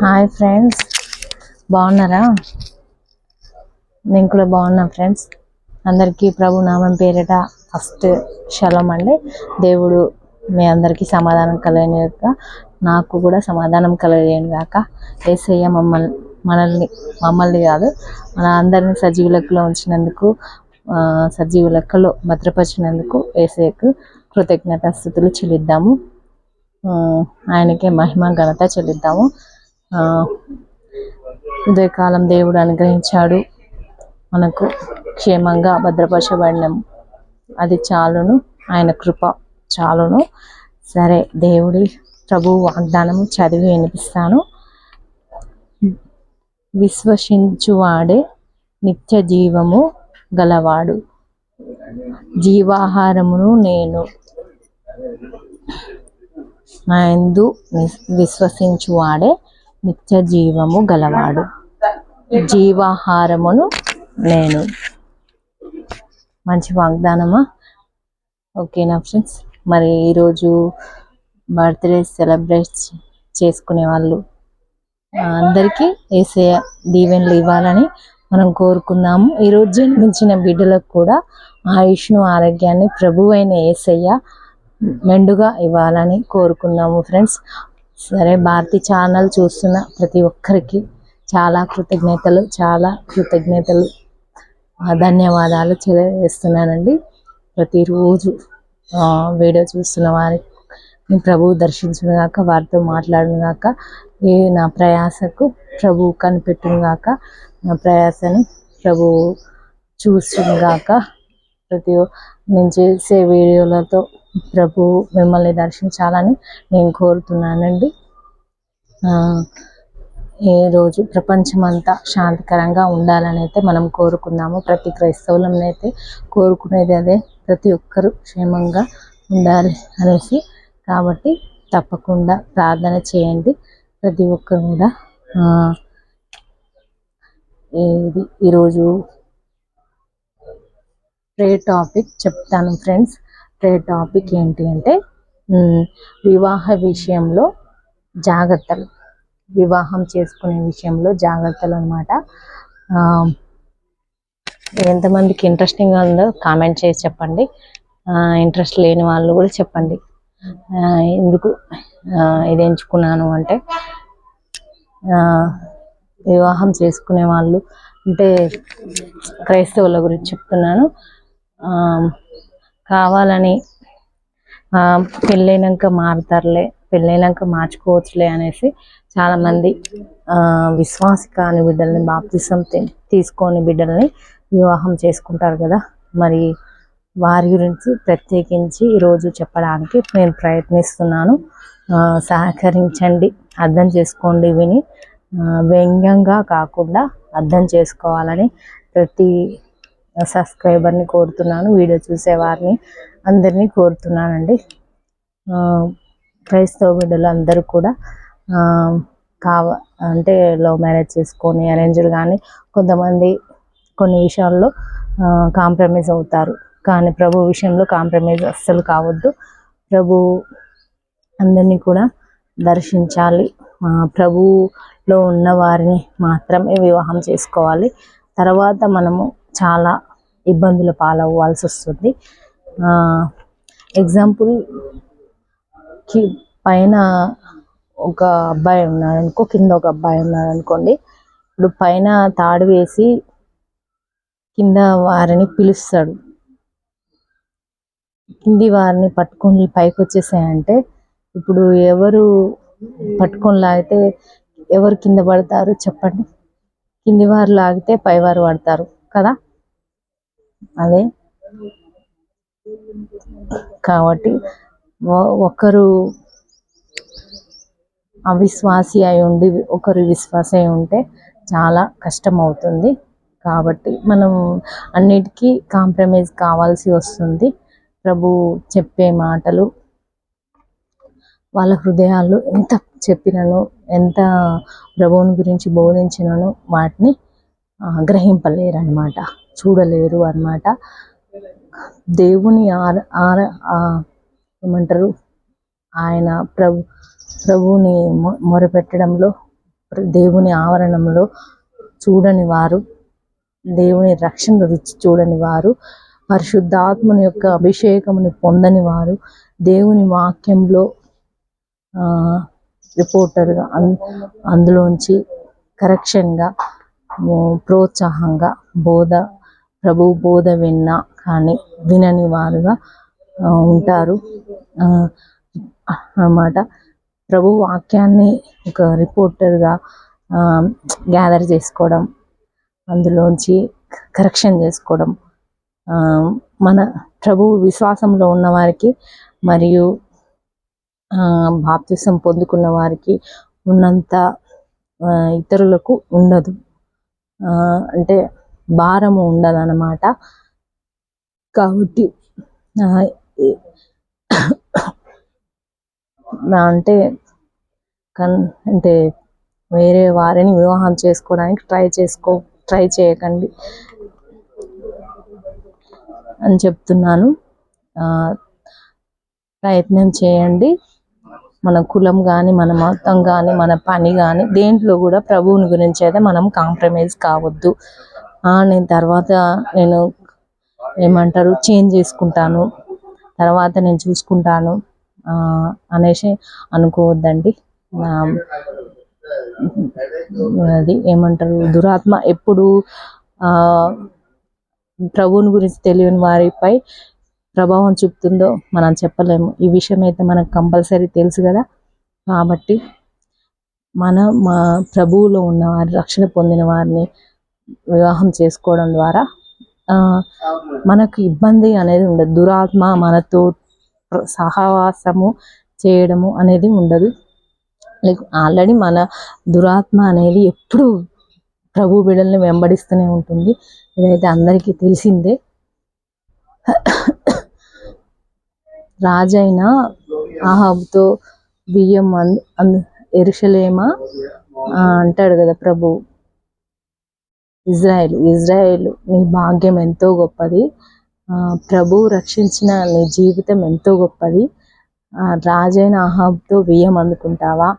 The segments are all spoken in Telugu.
హాయ్ ఫ్రెండ్స్, బాగున్నారా? నేను కూడా బాగున్నా ఫ్రెండ్స్. అందరికీ ప్రభు నామం పేరిట ఫస్ట్ షలోం అండి. దేవుడు మీ అందరికీ సమాధానం కలగని గాక, నాకు కూడా సమాధానం కలగని గాక. యేసయ్య మమ్మల్ని కాదు, మన అందరినీ సజీవ లెక్కలో ఉంచినందుకు, సజీవ లెక్కలో భద్రపరిచినందుకు యేసయ్యకు కృతజ్ఞతాస్తుతులు చెల్లిద్దాము. ఆయనకే మహిమ ఘనత చెల్లిద్దాము. ఉదయకాలం దేవుడు అనుగ్రహించాడు, మనకు క్షేమంగా భద్రపరచబడినాము. అది చాలును, ఆయన కృప చాలును. సరే, దేవుడి ప్రభు వాగ్దానం చదివి వినిపిస్తాను. విశ్వసించువాడే నిత్య జీవము గలవాడు, జీవాహారమును నేను. నా యందు విశ్వసించువాడే నిత్య జీవము గలవాడు, జీవాహారమును నేను. మంచి వాగ్దానమా? ఓకేనా ఫ్రెండ్స్? మరి ఈరోజు బర్త్డే సెలబ్రేట్ చేసుకునే వాళ్ళు అందరికీ యేసయ్య దీవెనలు ఇవ్వాలని మనం కోరుకుందాము. ఈరోజు జన్మించిన బిడ్డలకు కూడా ఆయుష్ను, ఆరోగ్యాన్ని ప్రభువైన యేసయ్య మెండుగా ఇవ్వాలని కోరుకుందాము ఫ్రెండ్స్. సరే, భారతి ఛానల్ చూస్తున్న ప్రతి ఒక్కరికి చాలా కృతజ్ఞతలు, ధన్యవాదాలు తెలియజేస్తున్నానండి. ప్రతిరోజు వీడియో చూస్తున్న వారిని ప్రభువు దర్శించును గాక, వారితో మాట్లాడును గాక. నా ప్రయాసకు ప్రభు కనిపెట్టును గాక, నా ప్రయాసని ప్రభు చూస్తును గాక. నేను చేసే వీడియోలతో ప్రభు మిమ్మల్ని దర్శించాలని నేను కోరుతున్నానండి. ఈరోజు ప్రపంచమంతా శాంతికరంగా ఉండాలని అయితే మనం కోరుకుందాము. ప్రతి క్రైస్తవులను అయితే కోరుకునేది అదే, ప్రతి ఒక్కరూ క్షేమంగా ఉండాలి అనేసి. కాబట్టి తప్పకుండా ప్రార్థన చేయండి ప్రతి ఒక్కరు కూడా. ఈరోజు ప్రే టాపిక్ చెప్తాను ఫ్రెండ్స్. ప్రే టాపిక్ ఏంటి అంటే వివాహ విషయంలో జాగ్రత్తలు, వివాహం చేసుకునే విషయంలో జాగ్రత్తలు అన్నమాట. ఎంతమందికి ఇంట్రెస్టింగ్గా ఉందో కామెంట్ చేసి చెప్పండి. ఇంట్రెస్ట్ లేని వాళ్ళు కూడా చెప్పండి. ఎందుకు ఇది ఎంచుకున్నాను అంటే, వివాహం చేసుకునే వాళ్ళు అంటే క్రైస్తవుల గురించి చెప్తున్నాను. కావాలని పెళ్ళైనాక మారుతారులే, పెళ్ళైనాక మార్చుకోవచ్చులే అనేసి చాలామంది విశ్వాసి కాని బిడ్డల్ని, బాప్తిసం తీసుకోని బిడ్డల్ని వివాహం చేసుకుంటారు కదా. మరి వారి గురించి ప్రత్యేకించి ఈరోజు చెప్పడానికి నేను ప్రయత్నిస్తున్నాను. సహకరించండి, అర్థం చేసుకోండి. విని వ్యంగ్యంగా కాకుండా అర్థం చేసుకోవాలని ప్రతి సబ్స్క్రైబర్ని కోరుతున్నాను, వీడియో చూసేవారిని అందరినీ కోరుతున్నానండి. క్రైస్తవ బిడ్డలు అందరూ కూడా అంటే లవ్ మ్యారేజ్ చేసుకొని, అరేంజ్డ్ కానీ కొంతమంది కొన్ని విషయాల్లో కాంప్రమైజ్ అవుతారు. కానీ ప్రభు విషయంలో కాంప్రమైజ్ అస్సలు కావద్దు. ప్రభు అందరినీ కూడా దర్శించాలి. ప్రభులో ఉన్న వారిని మాత్రమే వివాహం చేసుకోవాలి. తర్వాత మనము చాలా ఇబ్బందుల పాలవ్వాల్సి వస్తుంది. ఎగ్జాంపుల్కి పైన ఒక అబ్బాయి ఉన్నాడు అనుకో, కింద ఒక అబ్బాయి ఉన్నాడు అనుకోండి. ఇప్పుడు పైన తాడు వేసి కింద వారిని పిలుస్తాడు. కింది వారిని పట్టుకొని పైకి వచ్చేసాయంటే ఇప్పుడు ఎవరు పట్టుకొని లాగితే ఎవరు కింద పడతారు చెప్పండి? కింది వారు లాగితే పైవారు పడతారు కదా. అదే కాబట్టి ఒకరు అవిశ్వాసి అయి ఉండి ఒకరు విశ్వాసి అయి ఉంటే చాలా కష్టం అవుతుంది. కాబట్టి మనం అన్నిటికీ కాంప్రమైజ్ కావాల్సి వస్తుంది. ప్రభు చెప్పే మాటలు వాళ్ళ హృదయాల్లో ఎంత చెప్పినను, ఎంత ప్రభువుని గురించి బోధించినను వాటిని గ్రహింపలేరు అన్నమాట, చూడలేరు అన్నమాట. దేవుని ఏమంటారు, ఆయన ప్రభువుని మొరపెట్టడంలో దేవుని ఆవరణంలో చూడని వారు, దేవుని రక్షణ రుచి చూడని వారు, పరిశుద్ధాత్మని యొక్క అభిషేకముని పొందని వారు, దేవుని వాక్యంలో రిపోర్టర్గా అందులోంచి కరెక్షన్గా, ప్రోత్సాహంగా ప్రభు బోధ విన్నా కానీ వినని వారుగా ఉంటారు అన్నమాట. ప్రభు వాక్యాన్ని ఒక రిపోర్టర్గా గ్యాదర్ చేసుకోవడం, అందులోంచి కరెక్షన్ చేసుకోవడం, మన ప్రభు విశ్వాసంలో ఉన్న వారికి మరియు బాప్తిసం పొందుకున్న వారికి ఉన్నంత ఇతరులకు ఉండదు. అంటే భారము ఉండదు అన్నమాట. కాబట్టి అంటే వేరే వారిని వివాహం చేసుకోవడానికి ట్రై చేయకండి అని చెప్తున్నాను. ప్రయత్నం చేయండి. మన కులం కానీ, మన మతం కానీ, మన పని కానీ దేంట్లో కూడా ప్రభువుని గురించి అయితే మనం కాంప్రమైజ్ కావద్దు. నేను తర్వాత చేంజ్ చేసుకుంటాను, తర్వాత నేను చూసుకుంటాను అనేసి అనుకోవద్దండి. అది దురాత్మ ఎప్పుడు ప్రభువుని గురించి తెలియని వారిపై ప్రభావం చూపుతుందో మనం చెప్పలేము. ఈ విషయం అయితే మనకు కంపల్సరీ తెలుసు కదా. కాబట్టి మా ప్రభువులో ఉన్న వారి, రక్షణ పొందిన వారిని వివాహం చేసుకోవడం ద్వారా మనకు ఇబ్బంది అనేది ఉండదు. దురాత్మ మనతో సహవాసము చేయడము అనేది ఉండదు. ఆల్రెడీ మన దురాత్మ అనేది ఎప్పుడు ప్రభు బిడ్డల్ని వెంబడిస్తూనే ఉంటుంది. ఇదైతే అందరికీ తెలిసిందే. రాజైన ఆహాబుతో బియ్యం యెరూషలేమా అంటాడు కదా ప్రభు. ఇజ్రాయేల్ నీ భాగ్యం ఎంతో గొప్పది, ప్రభు రక్షించిన నీ జీవితం ఎంతో గొప్పది, రాజైన ఆహాబుతో బియ్యం అందుకుంటావా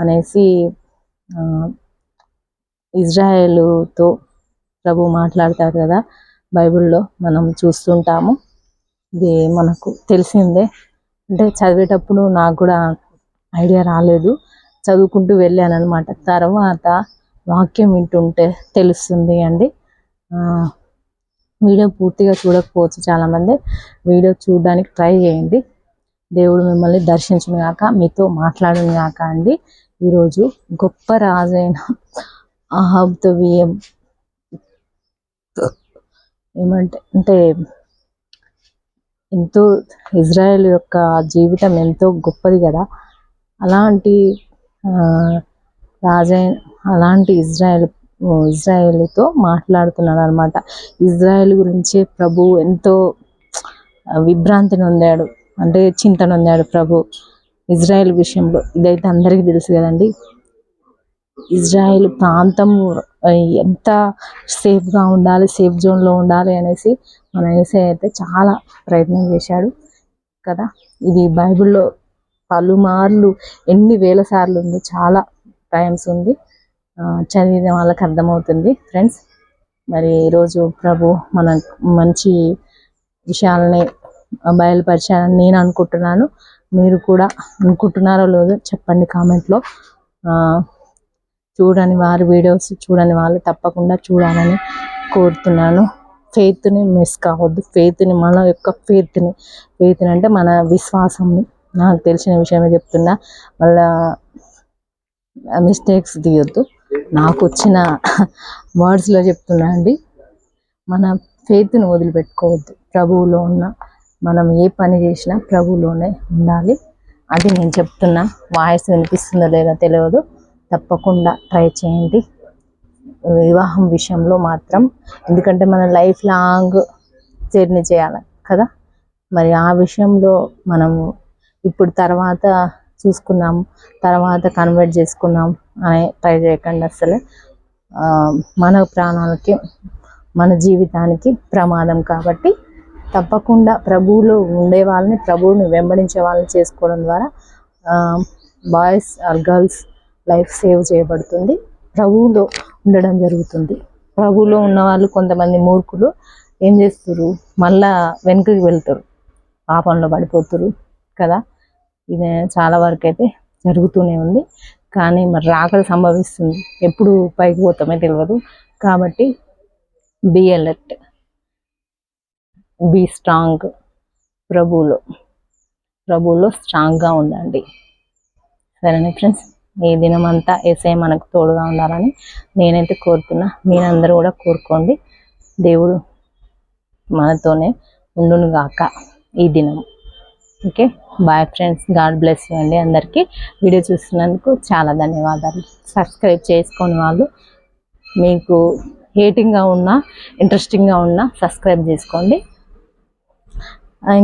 అనేసి ఇజ్రాయేలుతో ప్రభు మాట్లాడతారు కదా. బైబిల్లో మనం చూస్తుంటాము. ఇది మనకు తెలిసిందే. అంటే చదివేటప్పుడు నాకు కూడా ఐడియా రాలేదు, చదువుకుంటూ వెళ్ళాను అనమాట. తర్వాత వాక్యం వింటుంటే తెలుస్తుంది అండి. వీడియో పూర్తిగా చూడకపోవచ్చు చాలామంది. వీడియో చూడడానికి ట్రై చేయండి. దేవుడు మిమ్మల్ని దర్శించును గాక, మీతో మాట్లాడును గాక అండి. ఈరోజు గొప్ప రాజైన ఆహాబుతో బియ్యం అంటే ఎంతో ఇజ్రాయెల్ యొక్క జీవితం ఎంతో గొప్పది కదా. అలాంటి ఇజ్రాయేలుతో మాట్లాడుతున్నాడు అనమాట. ఇజ్రాయెల్ గురించి ప్రభు ఎంతో విభ్రాంతి నొందాడు, అంటే చింత నొందాడు ప్రభు ఇజ్రాయెల్ విషయంలో. ఇదైతే అందరికీ తెలుసు కదండి. ఇజ్రాయెల్ ప్రాంతం ఎంత సేఫ్గా ఉండాలి, సేఫ్ జోన్లో ఉండాలి అనేసి మన యేసయ్య అయితే చాలా ప్రయత్నం చేశాడు కదా. ఇది బైబిల్లో పలుమార్లు ఎన్ని వేల సార్లు ఉందో, చాలా టైమ్స్ ఉంది. చదివిన వాళ్ళకి అర్థమవుతుంది ఫ్రెండ్స్. మరి ఈరోజు ప్రభు మన మంచి విషయాలని బయలుపరిచారని నేను అనుకుంటున్నాను. మీరు కూడా అనుకుంటున్నారో లేదో చెప్పండి కామెంట్లో. చూడని వారు, వీడియోస్ చూడని వాళ్ళు తప్పకుండా చూడాలని కోరుతున్నాను. ఫెయిత్ని మిస్ కావద్దు. మన యొక్క ఫెయిత్ని అంటే మన విశ్వాసంని, నాకు తెలిసిన విషయమే చెప్తున్నా, మళ్ళా మిస్టేక్స్ తీయొద్దు. నాకు వచ్చిన వర్డ్స్లో చెప్తున్నా అండి. మన ఫెయిత్ని వదిలిపెట్టుకోవద్దు. ప్రభువులో ఉన్న మనం ఏ పని చేసినా ప్రభువులోనే ఉండాలి. అది నేను చెప్తున్నా. వాయిస్ వినిపిస్తుందో లేదో తెలియదు, తప్పకుండా ట్రై చేయండి వివాహం విషయంలో మాత్రం. ఎందుకంటే మన లైఫ్ లాంగ్ జర్నీ చేయాలి కదా. మరి ఆ విషయంలో మనము ఇప్పుడు తర్వాత చూసుకున్నాం, తర్వాత కన్వర్ట్ చేసుకున్నాం అని ట్రై చేయకండి అసలు. మన ప్రాణాలకి, మన జీవితానికి ప్రమాదం. కాబట్టి తప్పకుండా ప్రభువులో ఉండే వాళ్ళని, ప్రభువుని వెంబడించే వాళ్ళని చేసుకోవడం ద్వారా boys or girls life save చేయబడుతుంది, ప్రభువులో ఉండడం జరుగుతుంది. ప్రభువులో ఉన్న వాళ్ళు కొంతమంది మూర్ఖులు ఏం చేస్తారు, మళ్ళా వెనుకకి వెళ్తారు, పాపంలో పడిపోతారు కదా. ఇది చాలా వరకు అయితే జరుగుతూనే ఉంది. కానీ మరి రాకడ సంభవిస్తుంది, ఎప్పుడు పైకి పోతామే తెలియదు. కాబట్టి బీ అలర్ట్, బీ స్ట్రాంగ్, ప్రభువులో స్ట్రాంగ్గా ఉండండి. సరేనా ఫ్రెండ్స్, ఈ దినం అంతా యేసయ్య మనకు తోడుగా ఉండాలని నేనైతే కోరుతున్నా. మీరందరూ కూడా కోరుకోండి. దేవుడు మనతోనే ఉండును గాక ఈ దినం. Okay, bye friends, God bless you అండి. అందరికీ వీడియో చూస్తున్నందుకు చాలా ధన్యవాదాలు. సబ్స్క్రైబ్ చేసుకొని వాళ్ళు మీకు హేటింగ్గా ఉన్నా ఇంట్రెస్టింగ్గా ఉన్నా సబ్స్క్రైబ్ చేసుకోండి.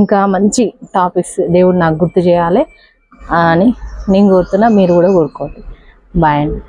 ఇంకా మంచి టాపిక్స్ దేవుడు నాకు గుర్తు చేయాలి అని నేను కోరుతున్నా, మీరు కూడా కోరుకోండి. బాయ్ అండి.